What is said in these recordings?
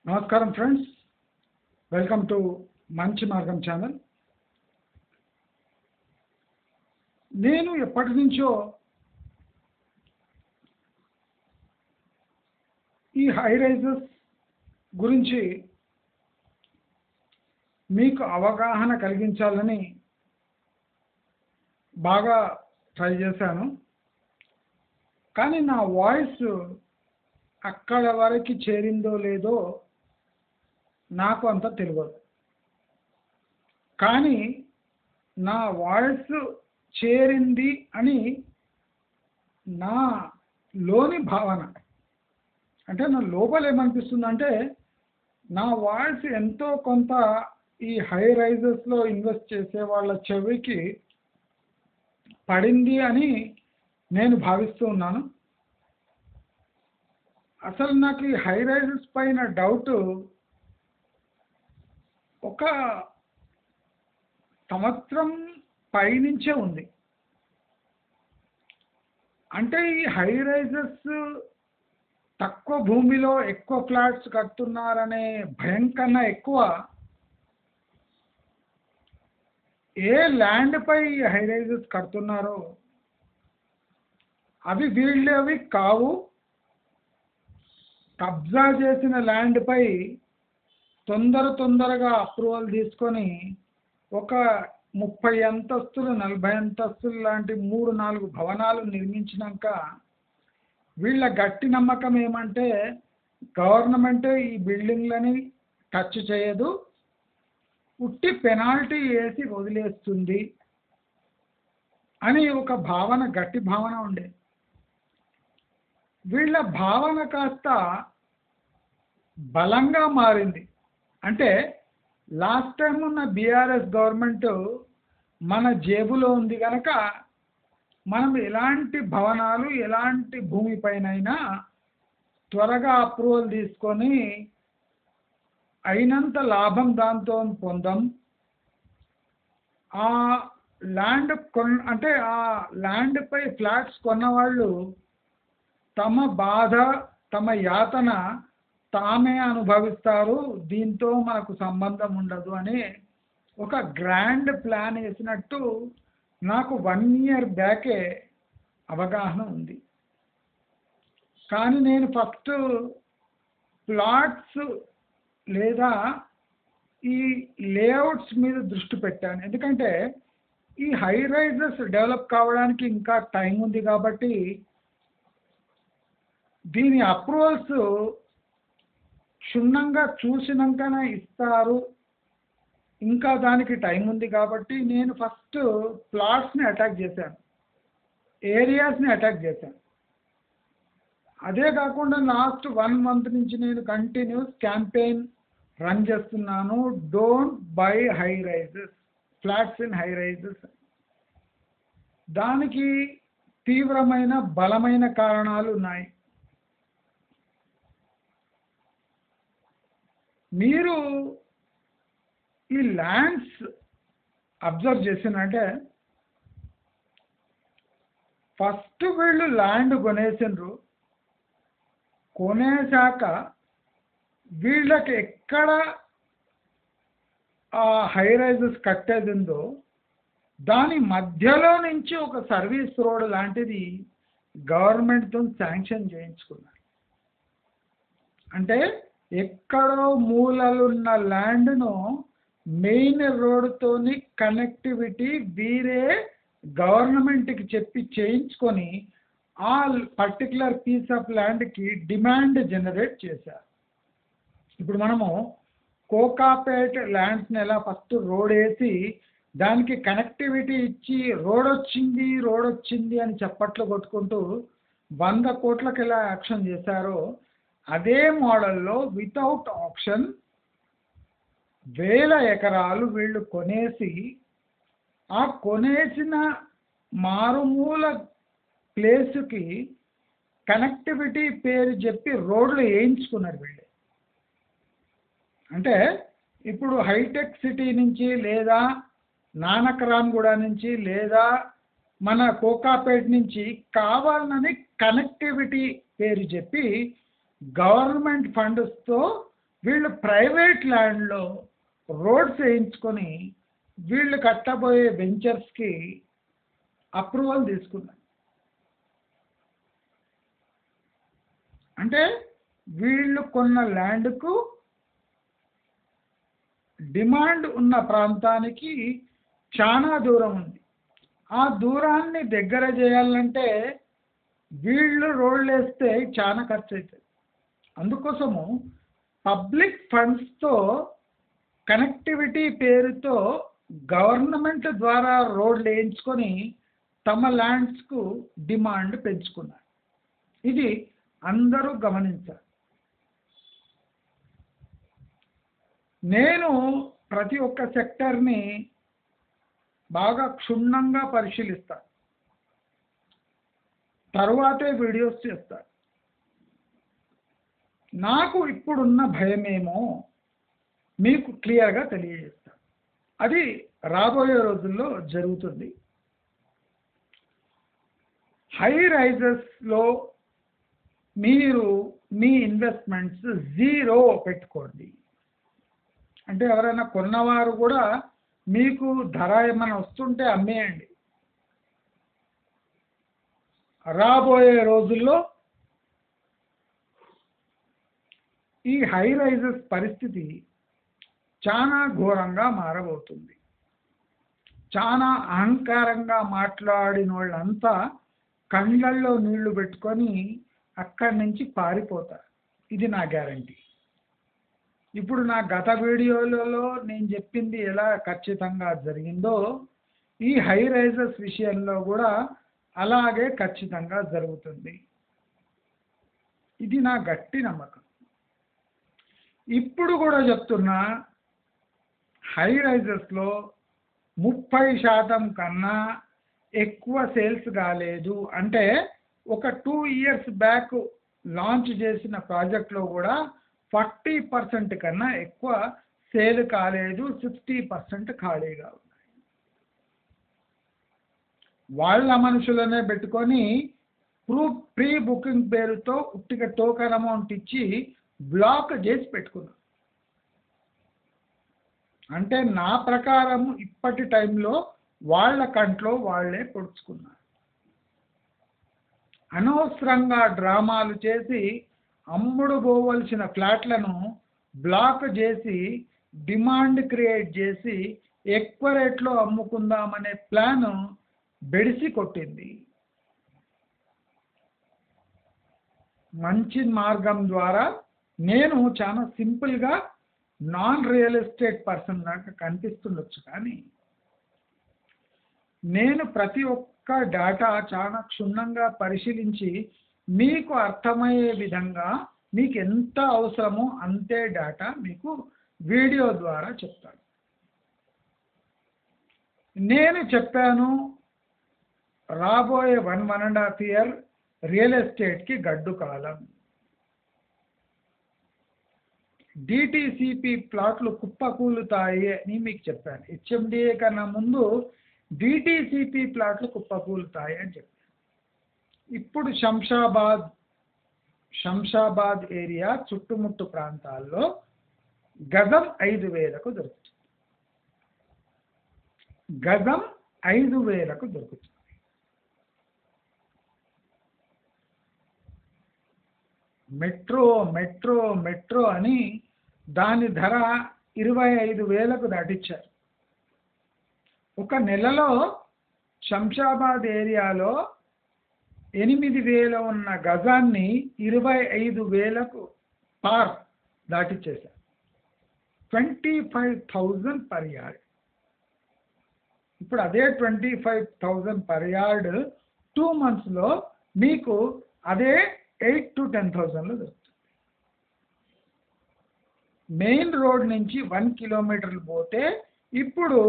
నమస్కారం friends, welcome to మంచి మార్గం ఛానల్. నేను ఎప్పటి నుంచో ఈ హై రైజెస్ గురించి మీకు అవగాహన కలిగించాలని బాగా ట్రై చేశాను. కానీ నా వాయిస్ అక్కడ వరకు చేరిందో లేదో నాకు అంత తెలియదు. కానీ నా వాయిస్ చేరింది అని నా లోని భావన, అంటే నా లోపల ఏమనిపిస్తుందంటే నా వాయిస్ ఎంతో కొంత ఈ హై రైజెస్లో ఇన్వెస్ట్ చేసే వాళ్ళ చెవికి పడింది అని నేను భావిస్తూ ఉన్నాను. అసలు నాకు ఈ హై రైజెస్ పైన డౌట్ ఒక సంవత్సరం పైనుంచే ఉంది. అంటే ఈ హై రైజెస్ తక్కువ భూమిలో ఎక్కువ ఫ్లాట్స్ కడుతున్నారనే భయం కన్నా ఎక్కువ ఏ ల్యాండ్పై హై రైజెస్ కడుతున్నారో అవి వీళ్ళవి కావు, కబ్జా చేసిన ల్యాండ్పై తొందరగా అప్రూవల్ తీసుకొని ఒక 30 అంతస్తులు 40 అంతస్తులు లాంటి 3-4 భవనాలు నిర్మించినాక వీళ్ళ గట్టి నమ్మకం ఏమంటే గవర్నమెంటే ఈ బిల్డింగ్లని టచ్ చేయదు, ఉట్టి పెనాల్టీ వేసి వదిలేస్తుంది అని ఒక భావన, గట్టి భావన ఉండే. వీళ్ళ భావన కాస్త బలంగా మారింది. అంటే లాస్ట్ టైం ఉన్న బీఆర్ఎస్ గవర్నమెంట్ మన జేబులో ఉంది కనుక మనం ఎలాంటి భవనాలు ఎలాంటి భూమిపైనైనా త్వరగా అప్రూవల్ తీసుకొని అయినంత లాభం దాంతో పొందాం. ఆ ల్యాండ్ అంటే ఆ ల్యాండ్పై ఫ్లాట్స్ కొన్నవాళ్ళు తమ బాధ తమ యాతన తామే అనుభవిస్తారు, దీంతో మనకు సంబంధం ఉండదు అని ఒక గ్రాండ్ ప్లాన్ వేసినట్టు నాకు 1 ఇయర్ బ్యాకే అవగాహన ఉంది. కానీ నేను ఫస్ట్ ప్లాట్స్ లేదా ఈ లేఅవుట్స్ మీద దృష్టి పెట్టాను. ఎందుకంటే ఈ హై రైజెస్ డెవలప్ కావడానికి ఇంకా టైం ఉంది కాబట్టి దీని అప్రూవల్స్ క్షుణ్ణంగా చూసినాకనే ఇస్తారు, ఇంకా దానికి టైం ఉంది కాబట్టి నేను ఫస్ట్ ప్లాట్స్ని అటాక్ చేశాను, ఏరియాస్ని అటాక్ చేశాను. అదే కాకుండా లాస్ట్ 1 మంత్ నుంచి నేను కంటిన్యూస్ క్యాంపెయిన్ రన్ చేస్తున్నాను, don't buy high rises, flats in high rises. దానికి తీవ్రమైన బలమైన కారణాలు ఉన్నాయి. మీరు ఈ ల్యాండ్స్ అబ్జర్వ్ చేసినట్టే ఫస్ట్ వీళ్ళు ల్యాండ్ కొనేసిండ్రు, కొనేశాక వీళ్ళకి ఎక్కడ ఆ హై రైజెస్ కట్టేది ఉందో దాని మధ్యలో నుంచి ఒక సర్వీస్ రోడ్ లాంటిది గవర్నమెంట్తో శాంక్షన్ చేయించుకున్నారు. అంటే ఎక్కడో మూలలున్న ల్యాండ్ను మెయిన్ రోడ్తోని కనెక్టివిటీ వీరే గవర్నమెంట్కి చెప్పి చేయించుకొని ఆ పర్టికులర్ పీస్ ఆఫ్ ల్యాండ్కి డిమాండ్ జనరేట్ చేశారు. ఇప్పుడు మనము కోకాపేట్ ల్యాండ్స్ని ఎలా ఫస్ట్ రోడ్ వేసి దానికి కనెక్టివిటీ ఇచ్చి రోడ్ వచ్చింది అని చప్పట్లు కొట్టుకుంటూ 100 కోట్లకి ఎలా యాక్షన్ చేశారో అదే మోడల్లో వితౌట్ ఆప్షన్ 1000 ఎకరాలు వీళ్ళు కొనేసి ఆ కొనేసిన మారుమూల ప్లేస్కి కనెక్టివిటీ పేరు చెప్పి రోడ్లు వేయించుకున్నారు వీళ్ళు. అంటే ఇప్పుడు హైటెక్ సిటీ నుంచి లేదా నానక్రామ్గూడ నుంచి లేదా మన కోకాపేట్ నుంచి కావాలని కనెక్టివిటీ పేరు చెప్పి గవర్నమెంట్ ఫండ్స్తో వీళ్ళు ప్రైవేట్ ల్యాండ్లో రోడ్స్ వేయించుకొని వీళ్ళు కట్టబోయే వెంచర్స్కి అప్రూవల్ తీసుకున్నారు. అంటే వీళ్ళు కొన్న ల్యాండ్కు డిమాండ్ ఉన్న ప్రాంతానికి చాలా దూరం ఉంది. ఆ దూరాన్ని దగ్గర చేయాలంటే వీళ్ళు రోడ్లు వేస్తే చాలా ఖర్చు అవుతుంది. అందుకోసము పబ్లిక్ ఫండ్స్తో కనెక్టివిటీ పేరుతో గవర్నమెంట్ ద్వారా రోడ్లు వేయించుకొని తమ ల్యాండ్స్కు డిమాండ్ పెంచుకున్నారు. ఇది అందరూ గమనించాలి. నేను ప్రతి ఒక్క సెక్టర్ని బాగా క్షుణ్ణంగా పరిశీలిస్తాను, తరువాతే వీడియోస్ చేస్తాను. నాకు ఇప్పుడున్న భయమేమో మీకు క్లియర్గా తెలియజేస్తాను. అది రాబోయే రోజుల్లో జరుగుతుంది. హై రైజెస్లో మీరు మీ ఇన్వెస్ట్మెంట్స్ జీరో పెట్టుకోండి. అంటే ఎవరైనా కొన్నవారు కూడా మీకు ధర ఏమైనా వస్తుంటే అమ్మేయండి. రాబోయే రోజుల్లో ఈ హై రైజెస్ పరిస్థితి చాలా ఘోరంగా మారబోతుంది. చాలా అహంకారంగా మాట్లాడిన వాళ్ళంతా కళ్ళల్లో నీళ్లు పెట్టుకొని అక్కడి నుంచి పారిపోతారు. ఇది నా గ్యారంటీ. ఇప్పుడు నా గత వీడియోలలో నేను చెప్పింది ఎలా ఖచ్చితంగా జరిగిందో ఈ హై రైజెస్ విషయంలో కూడా అలాగే ఖచ్చితంగా జరుగుతుంది. ఇది నా గట్టి నమ్మకం. ఇప్పుడు కూడా చెప్తున్నా, హై రైజెస్లో 30% కన్నా ఎక్కువ సేల్స్ కాలేదు. అంటే ఒక 2 years బ్యాక్ లాంచ్ చేసిన ప్రాజెక్ట్లో కూడా 40% కన్నా ఎక్కువ సేల్ కాలేదు. 60% ఖాళీగా ఉన్నాయి. వాళ్ళ మనుషులనే పెట్టుకొని ప్రీ బుకింగ్ పేరుతో ఉట్టిగా టోకెన్ అమౌంట్ ఇచ్చి బ్లాక్ చేసి పెట్టుకున్నారు. అంటే నా ప్రకారం ఇప్పటి టైంలో వాళ్ళ కంట్లో వాళ్ళే పొడుచుకున్నారు. అనవసరంగా డ్రామాలు చేసి అమ్ముడు పోవలసిన ఫ్లాట్లను బ్లాక్ చేసి డిమాండ్ క్రియేట్ చేసి ఎక్కువ రేట్లో అమ్ముకుందామనే ప్లాన్ బెడిసి కొట్టింది. మంచి మార్గం ద్వారా నేను చాలా సింపుల్గా నాన్ రియల్ ఎస్టేట్ పర్సన్ దాకా కనిపిస్తుండొచ్చు, కానీ నేను ప్రతి ఒక్క డేటా చాలా క్షుణ్ణంగా పరిశీలించి మీకు అర్థమయ్యే విధంగా మీకు ఎంత అవసరమో అంతే డేటా మీకు వీడియో ద్వారా చెప్తాను. నేను చెప్పాను రాబోయే 1.5 year రియల్ ఎస్టేట్కి గడ్డు కాలం. డిటిసిపి ప్లాట్లు కుప్పకూలుతాయి అని మీకు చెప్పాను. హెచ్ఎండిఏ కన్నా ముందు డిటిసిపి ప్లాట్లు కుప్పకూలుతాయి అని చెప్పాను. ఇప్పుడు శంషాబాద్ ఏరియా చుట్టుముట్టు ప్రాంతాల్లో గజం 5,000కు దొరుకుతుంది. గజం 5,000కు దొరుకుతుంది. మెట్రో మెట్రో మెట్రో అని దాని ధర 25,000కు దాటిచ్చారు. ఒక నెలలో శంషాబాద్ ఏరియాలో 8,000 ఉన్న గజాన్ని 25,000కు దాటిచ్చేశారు. 25,000 పర్ యార్డ్. ఇప్పుడు అదే 25,000 పర్ యార్డ్ 2 monthsలో మీకు అదే 8,000 to 10,000లో దొరుకుతుంది. మెయిన్ రోడ్ నుంచి 1 kilometer పోతే ఇప్పుడు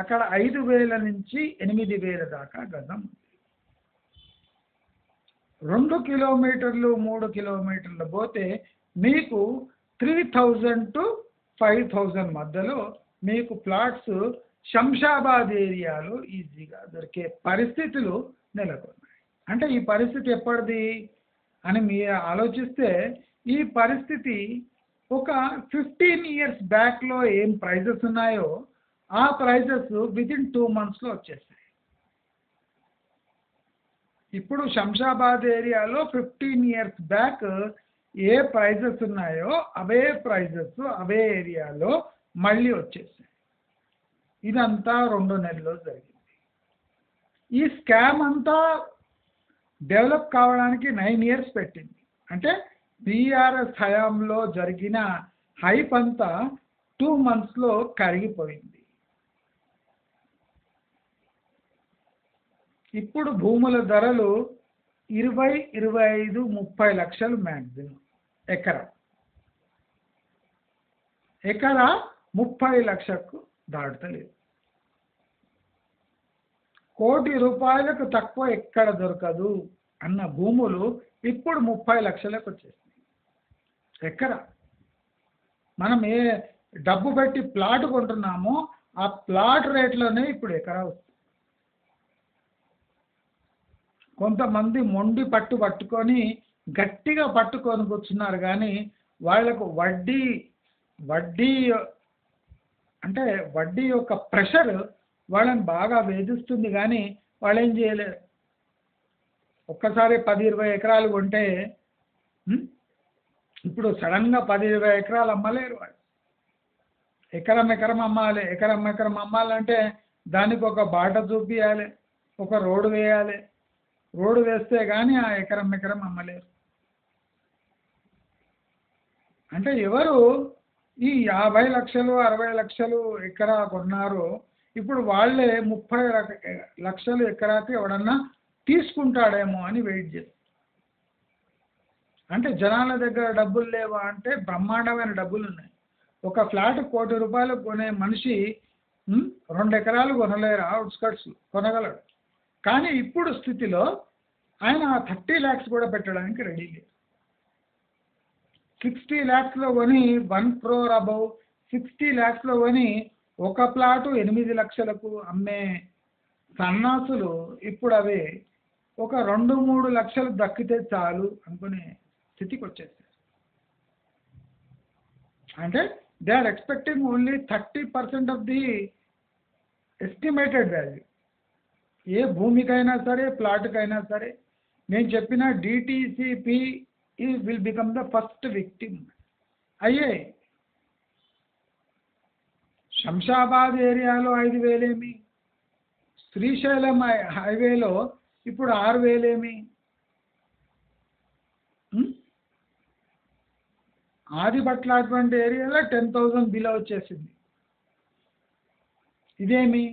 అక్కడ 5,000 నుంచి 8,000 దాకా గజం. 2 kilometers 3 kilometers పోతే మీకు 3,000 to 5,000 మధ్యలో మీకు ప్లాట్స్ శంషాబాద్ ఏరియాలో ఈజీగా దొరికే పరిస్థితులు నెలకొన్నాయి. అంటే ఈ పరిస్థితి ఎప్పటిది అని మీరు ఆలోచిస్తే, ఈ పరిస్థితి ఒక 15 ఇయర్స్ బ్యాక్లో ఏం ప్రైజెస్ ఉన్నాయో ఆ ప్రైజెస్ వితిన్ 2 మంత్స్లో వచ్చేసాయి. ఇప్పుడు శంషాబాద్ ఏరియాలో 15 ఇయర్స్ బ్యాక్ ఏ ప్రైజెస్ ఉన్నాయో అవే ప్రైజెస్ అవే ఏరియాలో మళ్ళీ వచ్చేసాయి. ఇదంతా 2 నెలల్లో జరిగింది. ఈ స్కామ్ అంతా డెవలప్ కావడానికి 9 ఇయర్స్ పెట్టింది. అంటే బీఆర్ఎస్ హయాంలో జరిగిన హైప్ అంతా 2 మంత్స్లో కరిగిపోయింది. ఇప్పుడు భూముల ధరలు 20, 25, 30 లక్షలు మ్యాక్సిమం ఎకరా. ఎకరా 30 లక్షలకు దాటుతలేదు. ₹1,00,00,000 తక్కువ ఎక్కడ దొరకదు అన్న భూములు ఇప్పుడు 30 లక్షలకు వచ్చేస్తాయి ఎకరా. మనం ఏ డబ్బు పెట్టి ప్లాట్ కొంటున్నామో ఆ ప్లాట్ రేట్లోనే ఇప్పుడు ఎకరా వస్తుంది. కొంతమంది మొండి పట్టుకొని గట్టిగా పట్టుకొని కూర్చున్నారు, కానీ వాళ్లకు వడ్డీ అంటే వడ్డీ యొక్క ప్రెషర్ వాళ్ళని బాగా వేధిస్తుంది, కానీ వాళ్ళు ఏం చేయలేరు. ఒక్కసారి 10-20 ఎకరాలు కొంటే ఇప్పుడు సడన్గా 10-20 ఎకరాలు అమ్మలేరు వాళ్ళు. ఎకరం అమ్మాలంటే దానికి ఒక బాట చూపించాలి, ఒక రోడ్డు వేయాలి. రోడ్డు వేస్తే కానీ ఆ ఎకరం అమ్మలేరు. అంటే ఎవరు ఈ 50 లక్షలు 60 లక్షలు ఎకరా కొన్నారో ఇప్పుడు వాళ్ళే 30 లక్షలు ఎకరాకి ఎవడన్నా తీసుకుంటాడేమో అని వెయిట్ చేస్తారు. అంటే జనాల దగ్గర డబ్బులు లేవా అంటే బ్రహ్మాండమైన డబ్బులు ఉన్నాయి. ఒక ఫ్లాట్ ₹1,00,00,000 కొనే మనిషి 2 ఎకరాలు కొనలేరు, అవుట్స్కట్స్ కొనగలడు. కానీ ఇప్పుడు స్థితిలో ఆయన 30 lakhs కూడా పెట్టడానికి రెడీ లేదు. 60 lakhsలో కొని 1 crore అబౌవ్ 60 lakhsలో కొని ఒక ప్లాటు 8 లక్షలకు అమ్మే సన్నాసులు ఇప్పుడు అవి ఒక 2-3 లక్షలు దక్కితే చాలు అనుకునే స్థితికి వచ్చేసారు. అంటే they are expecting only 30% of the estimated value. ఏ భూమికైనా సరే ప్లాట్కైనా సరే నేను చెప్పిన DTCP will become the first victim అయ్యే. శంషాబాద్ ఏరియాలో 5,000 ఏమి, శ్రీశైలం హైవేలో ఇప్పుడు 6,000 ఏమి, ఆదిపట్ల అటువంటి ఏరియాలో 10,000 బిలో వచ్చేసింది. ఇదేమి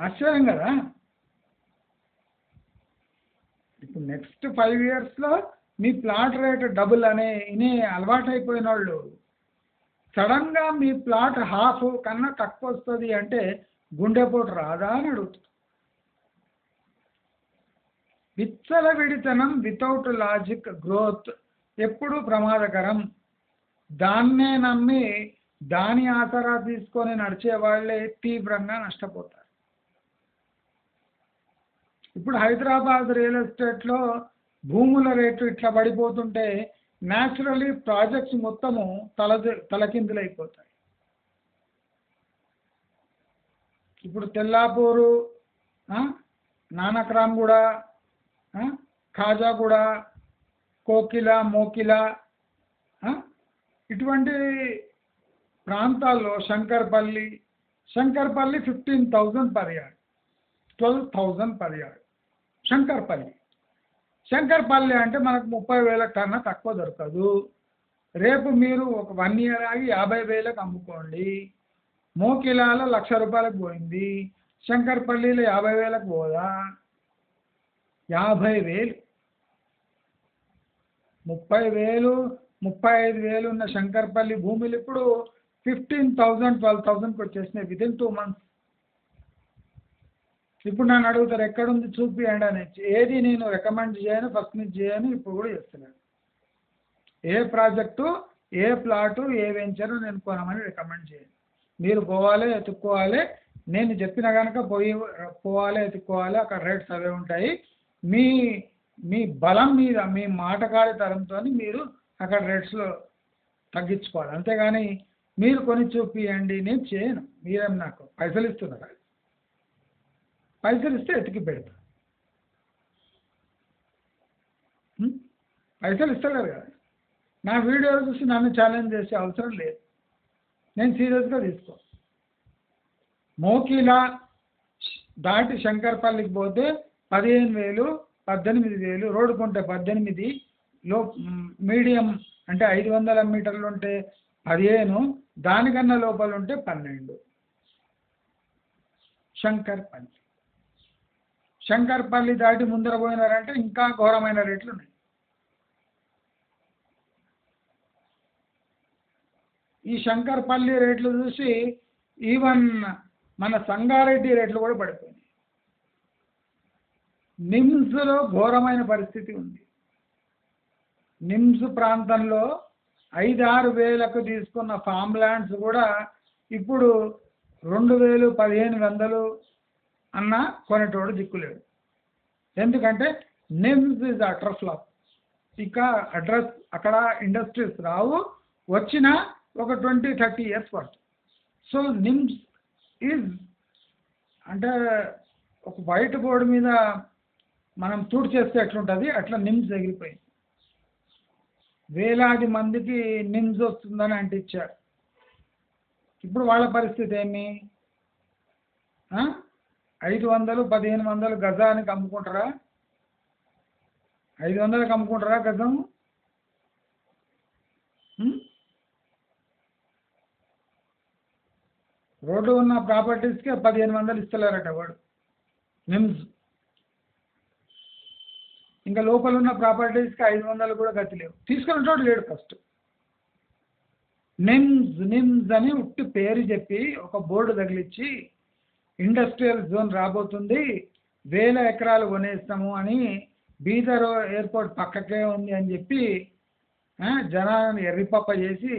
ఆశ్చర్యం కదా. ఇప్పుడు నెక్స్ట్ 5 yearsలో మీ ప్లాట్ రేట్ డబుల్ ఇనే అలవాటు అయిపోయిన వాళ్ళు సడన్గా మీ ప్లాట్ హాఫ్ కన్నా తక్కువ వస్తుంది అంటే గుండెపోటు రాదా అని అడుగుతుంది. విచ్చలవిడితనం వితౌట్ లాజిక్ గ్రోత్ ఎప్పుడు ప్రమాదకరం. దాన్నే నమ్మి దాని ఆసరా తీసుకొని నడిచే వాళ్ళే తీవ్రంగా నష్టపోతారు. ఇప్పుడు హైదరాబాద్ రియల్ ఎస్టేట్లో భూముల రేటు ఇట్లా పడిపోతుంటే న్యాచురలీ ప్రాజెక్ట్స్ మొత్తము తలకిందులైపోతాయి. ఇప్పుడు తెల్లాపూరు, నానక్రామ్గూడ, ఖాజాగూడ, కోకిల, మోకిల ఇటువంటి ప్రాంతాల్లో Shankarpally 15,000 per yard, 12,000 per yard. Shankarpally అంటే మనకు 30,000 కన్నా తక్కువ దొరకదు. రేపు మీరు ఒక 1 year ఆగి 50,000కు అమ్ముకోండి. మోకిలాలో ₹1,00,000 పోయింది, శంకర్పల్లిలో 50,000కు పోదా? 50,000, 30,000, 35,000 ఉన్న శంకర్పల్లి భూములు ఇప్పుడు 15,000, 12,000కి వచ్చేసినాయి వితిన్ 2 months. ఇప్పుడు నన్ను అడుగుతారు ఎక్కడుంది చూపియండి అని. ఏది నేను రికమెండ్ చేయను, ఫస్ట్ నుంచి చేయను, ఇప్పుడు కూడా చేస్తున్నాను. ఏ ప్రాజెక్టు, ఏ ప్లాటు, ఏ వెంచరు నేను కొనమని రికమెండ్ చేయను. మీరు పోవాలి, ఎత్తుక్కోవాలి. నేను చెప్పిన కనుక పోవాలి, ఎత్తుక్కోవాలి. అక్కడ రేట్స్ అవే ఉంటాయి. మీ బలం మీద, మీ మాటకారితనంతో మీరు అక్కడ రేట్స్లో తగ్గించుకోవాలి. అంతేగాని మీరు కొని చూపియండి నేను చేయను. మీరేం నాకు పైసలు ఇస్తున్నారా? పైసలు ఇస్తే ఎతికి పెడతా. పైసలు ఇస్తలేరు కదా. నా వీడియో చూసి నన్ను ఛాలెంజ్ చేసే అవసరం లేదు. నేను సీరియస్గా తీసుకో. మోకిలా దాటి శంకర్పల్లికి పోతే 15,000 18,000, రోడ్డు కొంటే 18, మీడియం అంటే 500 మీటర్లు ఉంటే 15, దానికన్నా లోపల ఉంటే 12. శంకర్పల్లి దాటి ముందర పోయినారంటే ఇంకా ఘోరమైన రేట్లు ఉన్నాయి. ఈ శంకర్పల్లి రేట్లు చూసి ఈవెన్ మన సంగారెడ్డి రేట్లు కూడా పడిపోయినాయి. నిమ్స్లో ఘోరమైన పరిస్థితి ఉంది. నిమ్స్ ప్రాంతంలో 5-6 వేలకు తీసుకున్న ఫామ్ ల్యాండ్స్ కూడా ఇప్పుడు 2,000 1,500 అన్న కొనేటోడు దిక్కులేడు. ఎందుకంటే నిమ్స్ ఈజ్ అటర్ ఫ్లాప్. ఇక అక్కడ ఇండస్ట్రీస్ రావు, వచ్చినా ఒక 20-30 ఇయర్స్ పడుతుంది. సో నిమ్స్ ఈజ్ అంటే ఒక వైట్ బోర్డు మీద మనం తూడు చేస్తే ఎట్లుంటుంది అట్లా నిమ్స్ ఎగిరిపోయింది. వేలాది మందికి నిమ్స్ వస్తుందని అంటించారు. ఇప్పుడు వాళ్ళ పరిస్థితి ఏమి? 500-1,500 గజానికి అమ్ముకుంటారా? 500కి అమ్ముకుంటారా గజం? రోడ్డు ఉన్న ప్రాపర్టీస్కి 1,500 ఇస్తలేరట వాడు నిమ్స్. ఇంకా లోపల ఉన్న ప్రాపర్టీస్కి 500 కూడా గతి లేవు. తీసుకునేటోడు లేడు. ఫస్ట్ నిమ్స్ అని ఉట్టి పేరు చెప్పి ఒక బోర్డు తగిలిచ్చి ఇండస్ట్రియల్ జోన్ రాబోతుంది, 1,000 ఎకరాలు కొనేస్తాము అని, బీదర్ ఎయిర్పోర్ట్ పక్కకే ఉంది అని చెప్పి జనాన్ని ఎర్రిపప్ప చేసి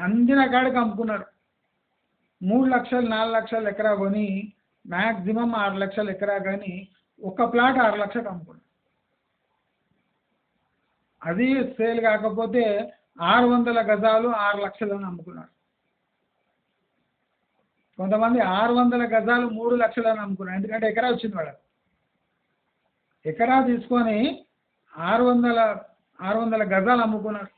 అందిన కాడికి అమ్ముకున్నారు. 3 లక్షలు 4 లక్షల ఎకరా కొని మ్యాక్సిమం 6 లక్షల ఎకరా కానీ ఒక ప్లాట్ 6 లక్షలకు అమ్ముకున్నారు. అది సేల్ కాకపోతే 600 గజాలు 6 లక్షలని అమ్ముకున్నారు. కొంతమంది 600 గజాలు 3 లక్షలని అమ్ముకున్నారు. ఎందుకంటే ఎకరా వచ్చింది వాళ్ళకి. ఎకరా తీసుకొని 600 గజాలు అమ్ముకున్నారు.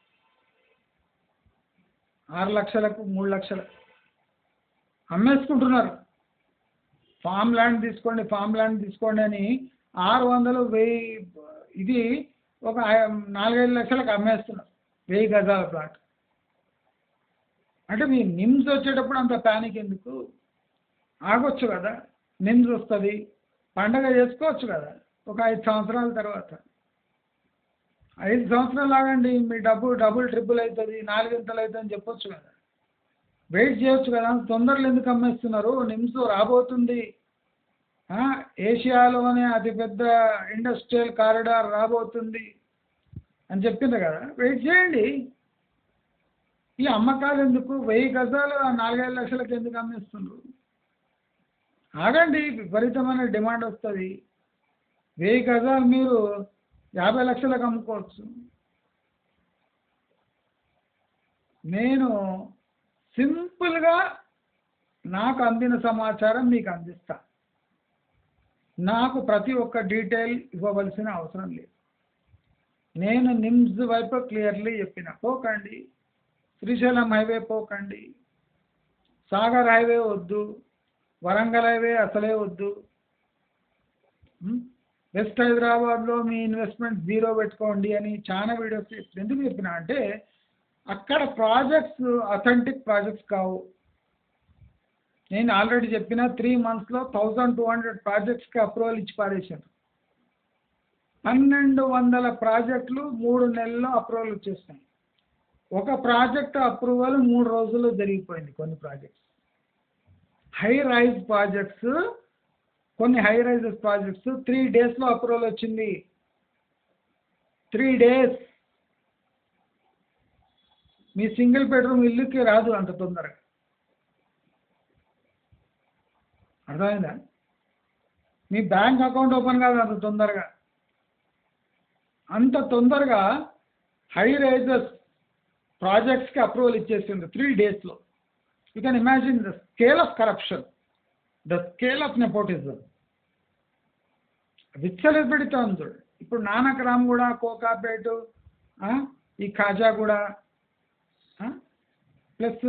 6 లక్షలకు 3 లక్షలకు అమ్మేసుకుంటున్నారు. ఫామ్ ల్యాండ్ తీసుకోండి అని 600, 1000 ఇది ఒక 4-5 లక్షలకు అమ్మేస్తున్నారు 1000 గజాల ప్లాట్. అంటే మీ నిమ్స్ వచ్చేటప్పుడు అంత ప్యానిక్ ఎందుకు? ఆగొచ్చు కదా. నిమ్స్ వస్తుంది, పండగ చేసుకోవచ్చు కదా ఒక 5 సంవత్సరాల తర్వాత. 5 సంవత్సరాలు ఆగండి, మీ డబుల్ ట్రిపుల్ అవుతుంది, 4 ఇంతలు అవుతుంది అని చెప్పొచ్చు కదా. వెయిట్ చేయొచ్చు కదా. తొందరలు ఎందుకు అమ్మేస్తున్నారు? నిమ్స్ రాబోతుంది, ఏషియాలోనే అతిపెద్ద ఇండస్ట్రియల్ కారిడార్ రాబోతుంది అని చెప్పింది కదా. వెయిట్ చేయండి. ఈ అమ్మకాలు ఎందుకు? 1000 గజాలు 4-5 లక్షలకు ఎందుకు అమ్మేస్తున్నారు? ఆగండి, విపరీతమైన డిమాండ్ వస్తుంది. 1000 గజాలు మీరు 50 లక్షలకు అమ్ముకోవచ్చు. నేను సింపుల్గా నాకు అందిన సమాచారం మీకు అందిస్తా. నాకు ప్రతి ఒక్క డీటెయిల్ ఇవ్వవలసిన అవసరం లేదు. నేను నిమ్స్ వైపు క్లియర్లీ చెప్పిన, పోకండి, శ్రీశైలం హైవే పోకండి, సాగర్ హైవే వద్దు, వరంగల్ హైవే అసలే వద్దు, వెస్ట్ హైదరాబాద్లో మీ ఇన్వెస్ట్మెంట్ 0 పెట్టుకోండి అని చాలా వీడియోస్ ఎందుకు చెప్పిన అంటే అక్కడ ప్రాజెక్ట్స్ అథెంటిక్ ప్రాజెక్ట్స్ కావు. నేను ఆల్రెడీ చెప్పిన 3 monthsలో 1200 ప్రాజెక్ట్స్కి అప్రూవల్ ఇచ్చి పారేశారు. 1200 ప్రాజెక్టులు 3 నెలల్లో అప్రూవల్ వచ్చేస్తాయి. ఒక ప్రాజెక్ట్ అప్రూవల్ 3 రోజుల్లో జరిగిపోయింది. కొన్ని ప్రాజెక్ట్స్ హై రైజ్ ప్రాజెక్ట్స్, కొన్ని హై రైజెస్ ప్రాజెక్ట్స్ 3 daysలో అప్రూవల్ వచ్చింది. 3 days. మీ సింగిల్ బెడ్రూమ్ ఇల్లుకి రాదు అంత తొందరగా. అర్థమైందా? మీ బ్యాంక్ అకౌంట్ ఓపెన్ కాదు అంత తొందరగా. అంత తొందరగా హై రైజెస్ ప్రాజెక్ట్స్కి అప్రూవల్ ఇచ్చేసింది 3 డేస్లో. You can imagine the scale of corruption, the scale of nepotism. విచ్చలవిడితోంది చూడు. ఇప్పుడు నానక్రామ్గూడ, కోకాపేట, ఈ ఖాజాగూడ, ప్లస్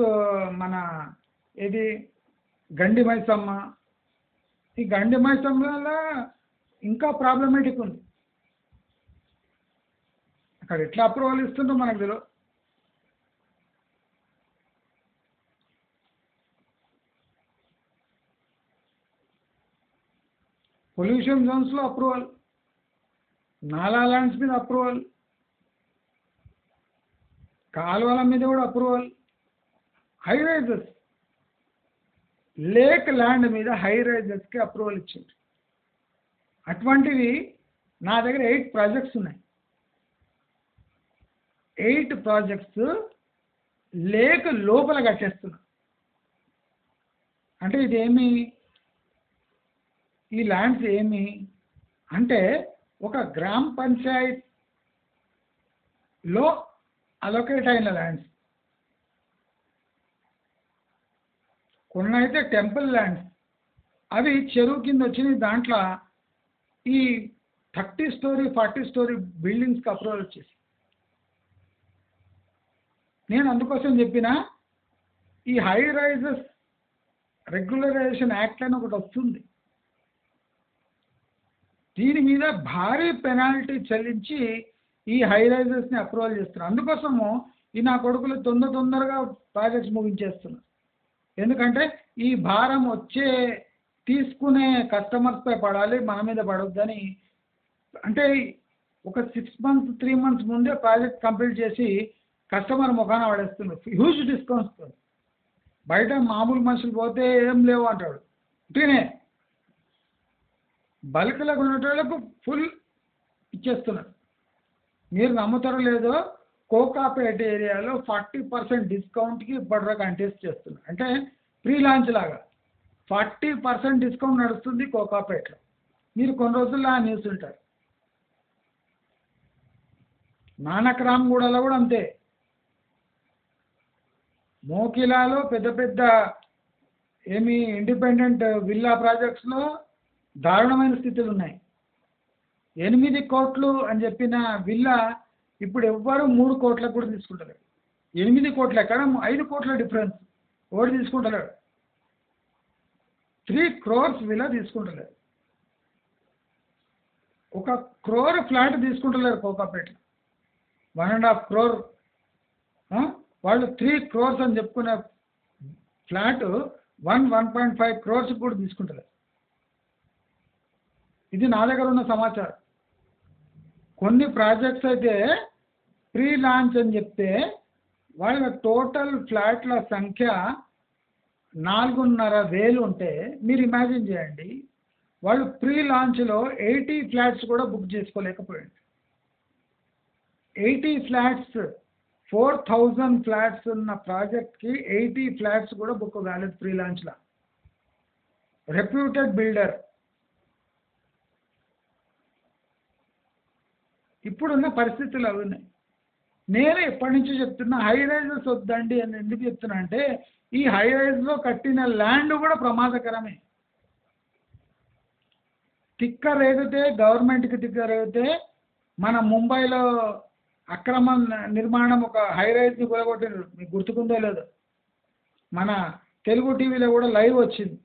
మన ఇది గండి మైసమ్మ. ఈ గండి మైసమ్మలో ఇంకా ప్రాబ్లమేటిక్ ఉంది. అక్కడ ఎట్లా అప్రూవల్ ఇస్తుందో మనకు తెలియదు. పొల్యూషన్ జోన్స్లో అప్రూవల్, నాలా ల్యాండ్స్ మీద అప్రూవల్, కాలువల మీద కూడా approval, high rises, lake land మీద హై రైజెస్కి అప్రూవల్ ఇచ్చింది. అటువంటివి నా దగ్గర 8 ప్రాజెక్ట్స్ ఉన్నాయి. 8 ప్రాజెక్ట్స్ లేక్ లోపల కట్టేస్తున్నా. అంటే ఇదేమి, ఈ ల్యాండ్స్ ఏమి అంటే ఒక గ్రామ పంచాయత్లో అలొకేట్ అయిన ల్యాండ్స్. కొన్ని అయితే టెంపుల్ ల్యాండ్స్, అవి చెరువు కింద వచ్చినాయి. దాంట్లో ఈ 30 స్టోరీ 40 స్టోరీ బిల్డింగ్స్కి అప్రూవల్ వచ్చేసి. నేను అందుకోసం చెప్పిన ఈ హై రైజెస్ రెగ్యులరైజేషన్ యాక్ట్ అని ఒకటి వస్తుంది. దీని మీద భారీ పెనాల్టీ చెల్లించి ఈ హై రైజెస్ని అప్రూవల్ చేస్తున్నారు. అందుకోసము ఈ నా కొడుకులు తొందరగా ప్రాజెక్ట్స్ ముగించేస్తున్నారు. ఎందుకంటే ఈ భారం వచ్చే తీసుకునే కస్టమర్స్పై పడాలి, మన మీద పడొద్దని. అంటే ఒక 6 months 3 months ముందే ప్రాజెక్ట్ కంప్లీట్ చేసి కస్టమర్ ముఖాన పడేస్తున్నారు హ్యూజ్ డిస్కౌంట్స్తో. బయట మామూలు మనుషులు పోతే ఏం లేవు అంటాడు. తినే బల్క్లో కొనేటోళ్ళకు ఫుల్ ఇచ్చేస్తున్నారు. మీరు నమ్ముతారో లేదో, కోకాపేట ఏరియాలో 40% డిస్కౌంట్కి ఇప్పటివరకు కంటెస్ట్ చేస్తున్నారు. అంటే ప్రీ లాంచ్ లాగా 40% డిస్కౌంట్ నడుస్తుంది కోకాపేటలో. మీరు కొన్ని రోజుల్లో ఆ న్యూస్ ఉంటారు. నానక్రామ్గూడలో కూడా అంతే. మోకిలాలో పెద్ద ఏమి ఇండిపెండెంట్ విల్లా ప్రాజెక్ట్స్లో దారుణమైన స్థితులు ఉన్నాయి. 8 కోట్లు అని చెప్పిన విల్లా ఇప్పుడు ఎవ్వరు 3 కోట్లకు కూడా తీసుకుంటలేరు. 8 కోట్ల ఎక్కడ, 5 కోట్ల డిఫరెన్స్. ఒకటి తీసుకుంటలేడు. 3 crores విల్లా తీసుకుంటలేరు. 1 crore ఫ్లాట్ తీసుకుంటలేరు కోకాపేట. 1.5 crore వాళ్ళు 3 crores అని చెప్పుకునే ఫ్లాట్ 1.5 crores కూడా తీసుకుంటలేరు. ఇది నా దగ్గర ఉన్న సమాచారం. కొన్ని ప్రాజెక్ట్స్ అయితే ప్రీ లాంచ్ అని చెప్తే వాళ్ళ టోటల్ ఫ్లాట్ల సంఖ్య 4,500 ఉంటే మీరు ఇమాజిన్ చేయండి, వాళ్ళు ప్రీ లాంచ్లో 80 ఫ్లాట్స్ కూడా బుక్ చేసుకోలేకపోయింది. 80 ఫ్లాట్స్, 4,000 ఫ్లాట్స్ ఉన్న ప్రాజెక్ట్కి 80 ఫ్లాట్స్ కూడా బుక్ కాలేదు ప్రీ లాంచ్లో. Reputed builder. ఇప్పుడున్న పరిస్థితులు అవి ఉన్నాయి. నేను ఎప్పటి నుంచో చెప్తున్నా హై రైజెస్ వద్దండి అని. ఎందుకు చెప్తున్నా అంటే ఈ హై రైజ్లో కట్టిన ల్యాండ్ కూడా ప్రమాదకరమే. టిక్కర్ రేగితే, గవర్నమెంట్కి టిక్కర్ రేగితే, మన ముంబైలో అక్రమ నిర్మాణం ఒక హై రైజ్ని కూలగొట్టినారు. మీకు గుర్తుకుందో లేదో, మన తెలుగు టీవీలో కూడా లైవ్ వచ్చింది.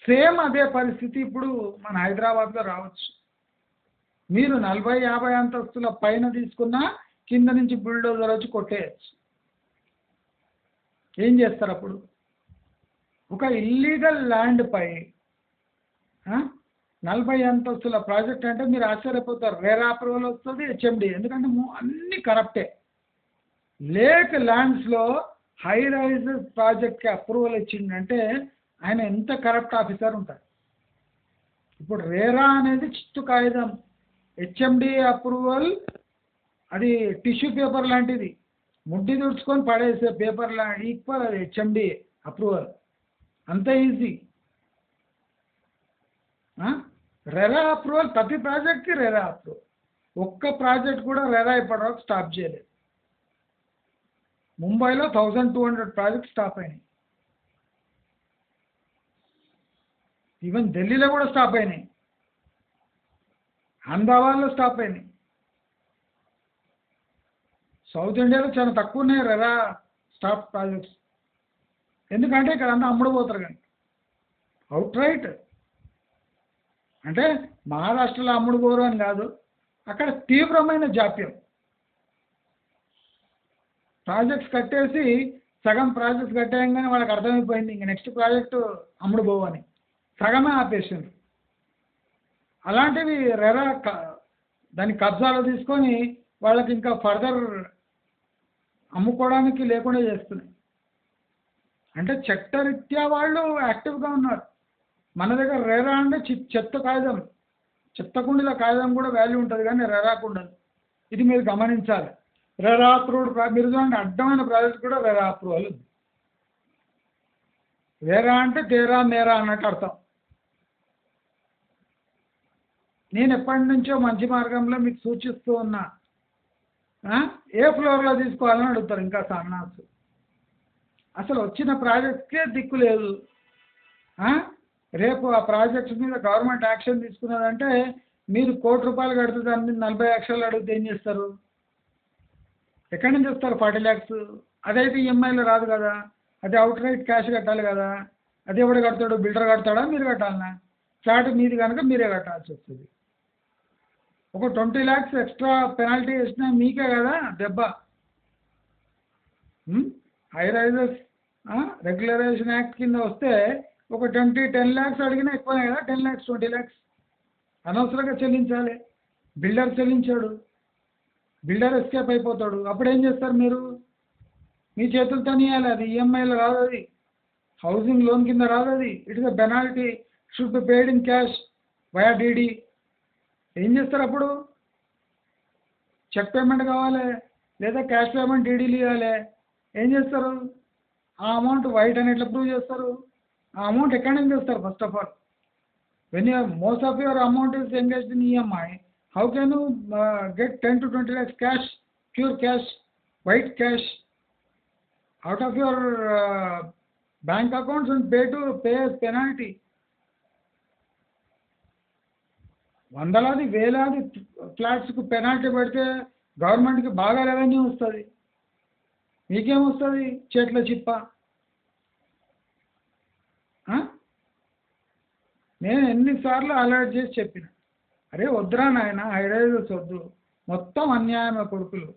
సేమ్ అదే పరిస్థితి ఇప్పుడు మన హైదరాబాద్లో రావచ్చు. మీరు 40-50 అంతస్తుల పైన తీసుకున్నా కింద నుంచి బుల్డోజర్ వచ్చి కొట్టేయచ్చు. ఏం చేస్తారు అప్పుడు? ఒక ఇల్లీగల్ ల్యాండ్ పై 40 అంతస్తుల ప్రాజెక్ట్ అంటే మీరు ఆశ్చర్యపోతారు. రేరా అప్రూవల్ వస్తుంది, హెచ్ఎండి. ఎందుకంటే అన్ని కరప్టే. లేక్ ల్యాండ్స్లో హై రైజెస్ ప్రాజెక్ట్కి అప్రూవల్ ఇచ్చిందంటే ఆయన ఎంత కరప్ట్ ఆఫీసర్ ఉంటారు. ఇప్పుడు రేరా అనేది చిత్తు కాగితం, హెచ్ఎండి అప్రూవల్ అది టిష్యూ పేపర్ లాంటిది, ముడ్డి తుడుచుకొని పడేసే పేపర్ ఈక్వల్ అది హెచ్ఎండి అప్రూవల్. అంత ఈజీ. రెరా అప్రూవల్ ప్రతి ప్రాజెక్ట్కి రెరా అప్రూవల్. ఒక్క ప్రాజెక్ట్ కూడా రెరా ఇప్పటివరకు స్టాప్ చేయలేదు. ముంబైలో 1200 ప్రాజెక్ట్స్ స్టాప్ అయినాయి. ఈవెన్ ఢిల్లీలో కూడా స్టాప్ అయినాయి, అహ్మదాబాద్లో స్టాప్ అయినాయి. సౌత్ ఇండియాలో చాలా తక్కువ ఉన్నాయి రెరా స్టాప్ ప్రాజెక్ట్స్. ఎందుకంటే ఇక్కడ అంతా అమ్ముడు పోతారు కానీ అవుట్ రైట్. అంటే మహారాష్ట్రలో అమ్ముడు పోరు అని కాదు, అక్కడ తీవ్రమైన జాప్యం. ప్రాజెక్ట్స్ కట్టేసి సగం ప్రాజెక్ట్స్ కట్టేయంగానే వాళ్ళకి అర్థమైపోయింది ఇంక నెక్స్ట్ ప్రాజెక్టు అమ్ముడు పోవని, సగమే ఆపేసిండ్రు. అలాంటివి రెరా దాని కబ్జాలో తీసుకొని వాళ్ళకి ఇంకా ఫర్దర్ అమ్ముకోవడానికి లేకుండా చేస్తున్నాయి. అంటే చట్టరీత్యా వాళ్ళు యాక్టివ్గా ఉన్నారు. మన దగ్గర రెరా అంటే చెత్త కాగితం, చెత్త కుండీల కాగితం కూడా వాల్యూ ఉంటుంది కానీ రెరాకు ఉండదు. ఇది మీరు గమనించాలి. రెరా అప్రూవ్డ్ మీరు చూడండి, అడ్డమైన ప్రాజెక్ట్ కూడా రెరా అప్రూవల్ ఉంది. రెరా అంటే తేరా మేరా అన్నట్టు అర్థం. నేను ఎప్పటి నుంచో మంచి మార్గంలో మీకు సూచిస్తూ ఉన్నా, ఏ ఫ్లోర్లో తీసుకోవాలని అడుగుతారు ఇంకా సన్నాసు. అసలు వచ్చిన ప్రాజెక్ట్కే దిక్కు లేదు. రేపు ఆ ప్రాజెక్ట్స్ మీద గవర్నమెంట్ యాక్షన్ తీసుకున్నదంటే మీరు ₹1,00,00,000 కడితే దాని మీద 40 లక్షలు అడిగితే ఏం చేస్తారు? ఎక్కడి నుంచి వస్తారు 40 lakhs? అదైతే ఈఎంఐలో రాదు కదా, అది అవుట్ రైట్ క్యాష్ కట్టాలి కదా. అది ఎవడు కడతాడు? బిల్డర్ కడతాడా, మీరు కట్టాలనా? ఫ్లాట్ మీది కనుక మీరే కట్టాల్సి వస్తుంది. ఒక 20 lakhs ఎక్స్ట్రా పెనాల్టీ వేసినా మీకే కదా దెబ్బ. హై రైజెస్ రెగ్యులరైజేషన్ యాక్ట్ కింద వస్తే ఒక 10 lakhs అడిగినా ఎక్కువనే కదా. 10 lakhs 20 lakhs అనవసరంగా చెల్లించాలి. బిల్డర్ చెల్లించాడు, బిల్డర్ ఎస్కేప్ అయిపోతాడు. అప్పుడు ఏం చేస్తారు మీరు? మీ చేతులతో ఇవ్వాలి. అది ఈఎంఐలో రాదు, అది హౌసింగ్ లోన్ కింద రాదు. అది it is a penalty, should be paid in cash via DD. ఏం చేస్తారు అప్పుడు? చెక్ పేమెంట్ కావాలి లేదా క్యాష్ పేమెంట్ డీడీలు ఇవ్వాలి. ఏం చేస్తారు? ఆ అమౌంట్ వైట్ అని ఎట్లా ప్రూవ్ చేస్తారు? ఆ అమౌంట్ ఎక్కడి నుంచి చేస్తారు? First of all, when most of your amount is engaged in EMI, how can you get 10 to 20 lakhs cash, pure cash, white cash out of your bank accounts and pay as penalty? వందలాది వేలాది ఫ్లాట్స్కు penalty పెడితే గవర్నమెంట్కి బాగా revenue వస్తుంది. మీకేమొస్తుంది? చేతిలో చిప్ప. నేను ఎన్నిసార్లు అలర్ట్ చేసి చెప్పిన, అరే వద్దురా నాయన, హైరైజెస్ వద్దు, మొత్తం అన్యాయమే కొడుకులు.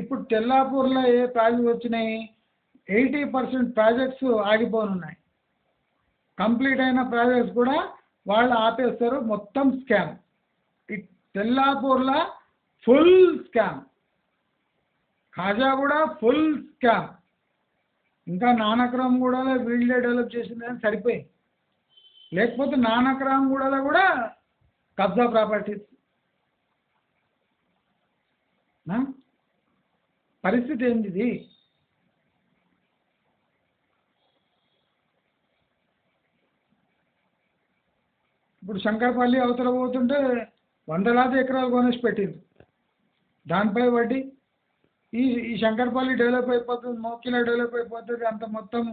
ఇప్పుడు తెల్లాపూర్లో ఏ ప్రాజెక్ట్స్ వచ్చినాయి? 80% ప్రాజెక్ట్స్ ఆగిపోనున్నాయి. కంప్లీట్ అయిన ప్రాజెక్ట్స్ కూడా వాళ్ళు ఆపేస్తారు. మొత్తం స్కామ్. తెల్లాపూర్లో full scam, Khajaguda full scam. ఇంకా నానక్రామ్గూడలో వీళ్ళే డెవలప్ చేసిందని సరిపోయింది. లేకపోతే నానక్రామ్గూడలో కూడా కబ్జా ప్రాపర్టీస్. పరిస్థితి ఏంది ఇది? ఇప్పుడు శంకర్పల్లి అవతల పోతుంటే వందలాది ఎకరాలు కొనేసి పెట్టింది, దానిపై వడ్డీ. ఈ శంకర్పల్లి డెవలప్ అయిపోతుంది, మోకిలా డెవలప్ అయిపోతుంది, అంత మొత్తం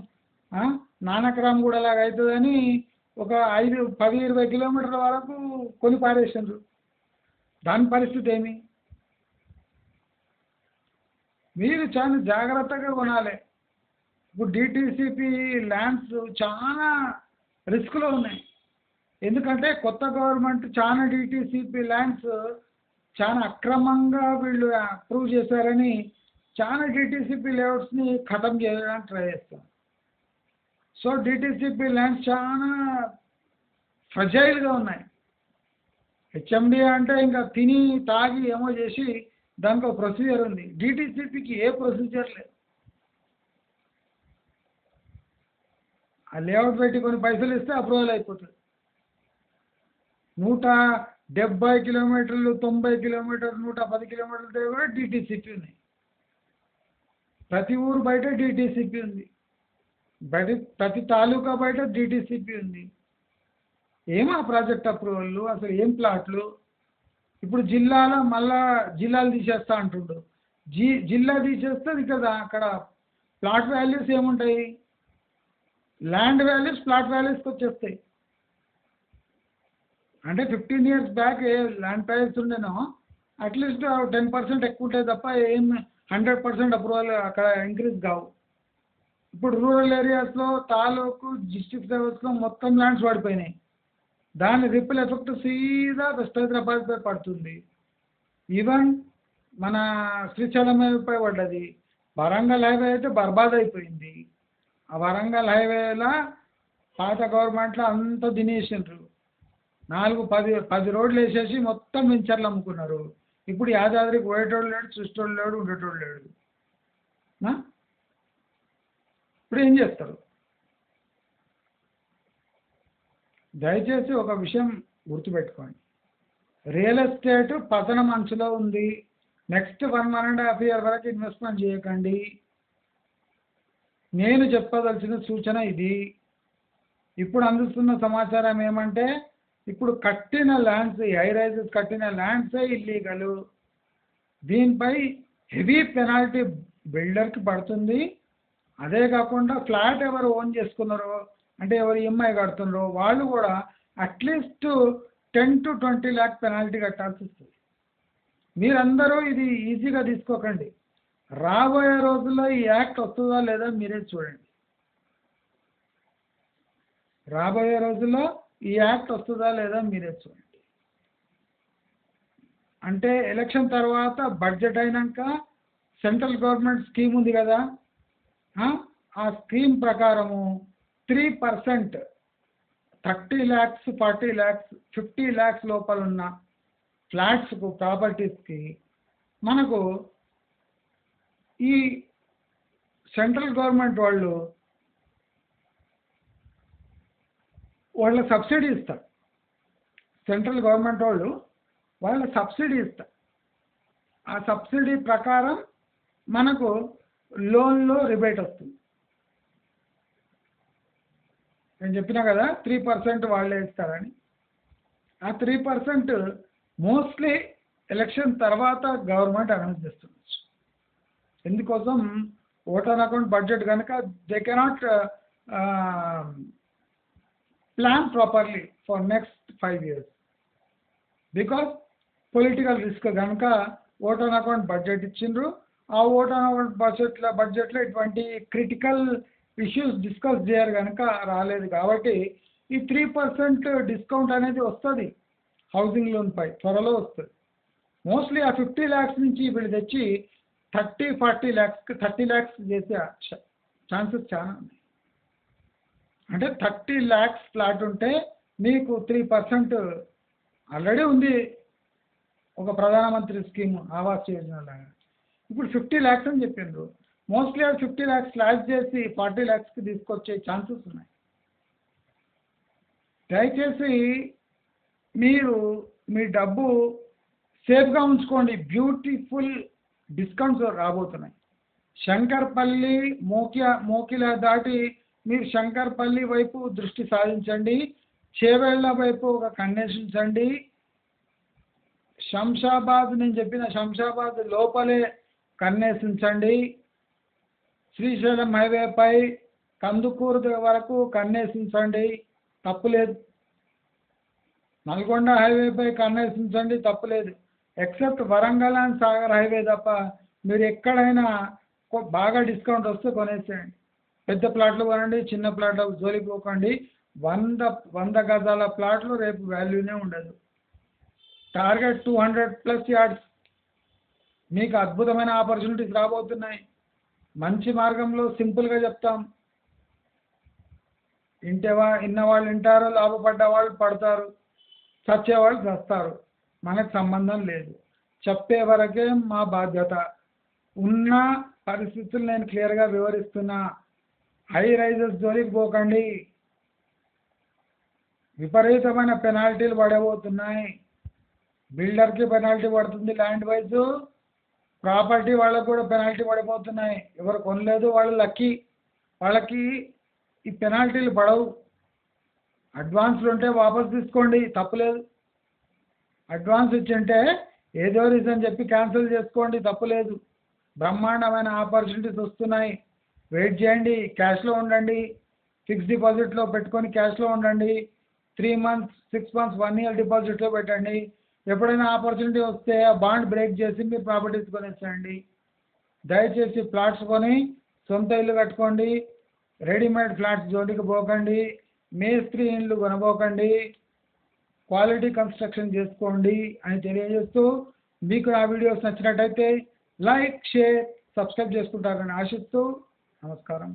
నానక్రామ్గూడ లాగా అవుతుందని ఒక 5, 10, 20 కిలోమీటర్ల వరకు కొని పారేసిండ్రు. దాని పరిస్థితి ఏమి? మీరు చాలా జాగ్రత్తగా కొనాలి. ఇప్పుడు డిటిసిపి ల్యాండ్స్ చాలా రిస్క్లో ఉన్నాయి. ఎందుకంటే కొత్త గవర్నమెంట్ చాలా డిటిసిపి ల్యాండ్స్ చాలా అక్రమంగా వీళ్ళు అప్రూవ్ చేశారని చాలా డిటిసిపి లేఅవుట్స్ని ఖతం చేయడానికి ట్రై చేస్తారు. సో డిటిసిపి ల్యాండ్స్ చాలా ఫ్రజైల్గా ఉన్నాయి. హెచ్ఎండి అంటే ఇంకా తిని తాగి ఏమో చేసి దానికి ఒక ప్రొసీజర్ ఉంది. డిటిసిపికి ఏ ప్రొసీజర్ లేదు. ఆ లేఅవుట్ పెట్టి కొన్ని పైసలు ఇస్తే అప్రూవల్ అయిపోతుంది. 170 కిలోమీటర్లు, 90 కిలోమీటర్లు, 110 కిలోమీటర్ల దగ్గర కూడా డిటిసిపి ఉన్నాయి. ప్రతి ఊరు బయట డిటిసిపి ఉంది, ప్రతి తాలూకా బయట డిటిసిపి ఉంది. ఏమా ప్రాజెక్ట్ అప్రూవల్? అసలు ఏం ప్లాట్లు? ఇప్పుడు జిల్లాలో మళ్ళా జిల్లాలు తీసేస్తా అంటుండు. జిల్లా తీసేస్తే కదా అక్కడ ప్లాట్ వాల్యూస్ ఏముంటాయి, ల్యాండ్ వాల్యూస్ ప్లాట్ వాల్యూస్కి వచ్చేస్తాయి. అంటే 15 years బ్యాక్ ఏ ల్యాండ్ ప్రైస్ ఉండేనో అట్లీస్ట్ 10% ఎక్కువ ఉంటాయి తప్ప ఏం 100% అప్రూవల్ అక్కడ ఇంక్రీజ్ కావు. ఇప్పుడు రూరల్ ఏరియాస్లో తాలూకు డిస్ట్రిక్ట్ లెవెల్స్లో మొత్తం ల్యాండ్స్ పడిపోయినాయి. దాని రిపుల్ ఎఫెక్ట్ సీదా వెస్ట్ హైదరాబాద్పై పడుతుంది. ఈవెన్ మన శ్రీశైలం హైవేపై పడ్డది. వరంగల్ హైవే అయితే బర్బాద్ అయిపోయింది. ఆ వరంగల్ హైవేలో పాత గవర్నమెంట్లో అంతా తినేసిండ్రు. 4-10 రోడ్లు వేసేసి మొత్తం వెంచర్లు అమ్ముకున్నారు. ఇప్పుడు యాదాద్రికి పోయేటోళ్ళు లేడు, చూసేటోళ్ళు లేడు, ఉండేటోళ్ళు లేడు. ఇప్పుడు ఏం చేస్తారు? దయచేసి ఒక విషయం గుర్తుపెట్టుకోండి, రియల్ ఎస్టేట్ పతనం అంచులో ఉంది. నెక్స్ట్ 1.5 year వరకు ఇన్వెస్ట్మెంట్ చేయకండి. నేను చెప్పదలసిన సూచన ఇది. ఇప్పుడు అందుతున్న సమాచారం ఏమంటే ఇప్పుడు కట్టిన ల్యాండ్స్, హై రైజెస్ కట్టిన ల్యాండ్సే ఇల్లీగల్. దీనిపై హెవీ పెనాల్టీ బిల్డర్కి పడుతుంది. అదే కాకుండా ఫ్లాట్ ఎవరు ఓన్ చేసుకున్నారో అంటే ఎవరు ఈఎంఐ కడుతున్నారో వాళ్ళు కూడా అట్లీస్ట్ 10 to 20 lakh పెనాల్టీ కట్టాల్సి వస్తుంది. మీరందరూ ఇది ఈజీగా తీసుకోకండి. రాబోయే రోజుల్లో ఈ యాక్ట్ వస్తుందా లేదా మీరే చూడండి. రాబోయే రోజుల్లో ఈ యాక్ట్ వస్తుందా లేదా మీరే చూడండి. అంటే ఎలక్షన్ తర్వాత బడ్జెట్ అయినాక సెంట్రల్ గవర్నమెంట్ స్కీమ్ ఉంది కదా, ఆ స్కీమ్ ప్రకారము 3% 30 lakhs, 40 lakhs, 50 lakhs లోపల ఉన్న ఫ్లాట్స్కు, ప్రాపర్టీస్కి మనకు ఈ సెంట్రల్ గవర్నమెంట్ వాళ్ళ సబ్సిడీ ఇస్తారు. సెంట్రల్ గవర్నమెంట్ వాళ్ళ సబ్సిడీ ఇస్తారు. ఆ సబ్సిడీ ప్రకారం మనకు లోన్లో రిబేట్ వస్తుంది. నేను చెప్పినా కదా 3% వాళ్ళే ఇస్తారని. ఆ 3% మోస్ట్లీ ఎలక్షన్ తర్వాత గవర్నమెంట్ అనౌన్స్ చేస్తుంది. ఎందుకోసం ఓట్ ఆన్ అకౌంట్ బడ్జెట్ కనుక they cannot plan properly for next 5 years because political risk కనుక ఓట్ ఆన్ అకౌంట్ బడ్జెట్ ఇచ్చిండ్రు. ఆ ఓట్ ఆన్ అకౌంట్ బడ్జెట్లో ఇటువంటి క్రిటికల్ ఇష్యూస్ డిస్కస్ చేయరు కనుక రాలేదు. కాబట్టి ఈ 3% డిస్కౌంట్ అనేది వస్తుంది హౌసింగ్ లోన్పై, త్వరలో వస్తుంది. మోస్ట్లీ ఆ 50 lakhs నుంచి వీళ్ళు తెచ్చి 30-40 lakhs 30 lakhs చేసే ఛాన్సెస్ చాలా ఉన్నాయి. అంటే 30 lakhs ఫ్లాట్ ఉంటే మీకు 3% ఆల్రెడీ ఉంది ఒక ప్రధానమంత్రి స్కీమ్ ఆవాస్ యోజన లాగా. ఇప్పుడు 50 lakhs అని చెప్పిండ్రు. మోస్ట్లీ 50 lakhs స్లాష్ చేసి 40 lakhsకి తీసుకొచ్చే ఛాన్సెస్ ఉన్నాయి. దయచేసి మీరు మీ డబ్బు సేఫ్గా ఉంచుకోండి. బ్యూటిఫుల్ డిస్కౌంట్స్ రాబోతున్నాయి. శంకర్పల్లి మోకిల దాటి మీరు శంకర్పల్లి వైపు దృష్టి సారించండి. చేవేళ్ల వైపు ఒక కన్నేసించండి. శంషాబాద్, నేను చెప్పిన శంషాబాద్ లోపలే కన్నేసించండి. శ్రీశైలం హైవేపై కందుకూరు వరకు కన్నేసించండి, తప్పులేదు. నల్గొండ హైవేపై కన్నేసించండి, తప్పులేదు. Except Warangal and Sagar highway తప్ప మీరు ఎక్కడైనా బాగా డిస్కౌంట్ వస్తే కొనేసేయండి. పెద్ద ప్లాట్లు కొనండి, చిన్న ప్లాట్లు జోలికి పోకండి. 100 గజాల ప్లాట్లు రేపు వాల్యూనే ఉండదు. Target 200+ yards. మీకు అద్భుతమైన ఆపర్చునిటీస్ రాబోతున్నాయి. మంచి మార్గంలో సింపుల్గా చెప్తాం. ఇన్నవాళ్ళు వింటారు, లాభపడ్డ వాళ్ళు పడతారు, చచ్చేవాళ్ళు చస్తారు. మనకు సంబంధం లేదు. చెప్పే వరకే మా బాధ్యత. ఉన్న పరిస్థితులు నేను క్లియర్గా వివరిస్తున్నా. హై రైజెస్ జోలికి పోకండి. విపరీతమైన పెనాల్టీలు పడబోతున్నాయి. బిల్డర్కి పెనాల్టీ పడుతుంది, ల్యాండ్ వైజ్ ప్రాపర్టీ వాళ్ళకు కూడా పెనాల్టీ పడిపోతున్నాయి. ఎవరు కొనలేదు వాళ్ళు లక్కీ, వాళ్ళకి ఈ పెనాల్టీలు పడవు. అడ్వాన్స్లు ఉంటే వాపస్ తీసుకోండి, తప్పులేదు. అడ్వాన్స్ ఇచ్చింటే ఏదో రీజన్ చెప్పి క్యాన్సిల్ చేసుకోండి, తప్పులేదు. బ్రహ్మాండమైన ఆపర్చునిటీస్ వస్తున్నాయి. వెయిట్ చేయండి, క్యాష్లో ఉండండి. ఫిక్స్డ్ డిపాజిట్లో పెట్టుకొని క్యాష్లో ఉండండి. 3 months 6 months 1 year డిపాజిట్లో పెట్టండి. ఎప్పుడైనా ఆపర్చునిటీ వస్తే ఆ బాండ్ బ్రేక్ చేసి మీరు ప్రాపర్టీస్ కొనేసేయండి. దయచేసి ప్లాట్స్ కొని సొంత ఇల్లు కట్టుకోండి. రెడీమేడ్ ఫ్లాట్స్ జోలికి పోకండి. మేస్త్రి ఇల్లు కొనబోకండి. క్వాలిటీ కన్స్ట్రక్షన్ చేసుకోండి అని తెలియజేస్తూ, మీకు నా వీడియోస్ నచ్చినట్టయితే లైక్, షేర్, సబ్స్క్రైబ్ చేసుకుంటారని ఆశిస్తూ నమస్కారం.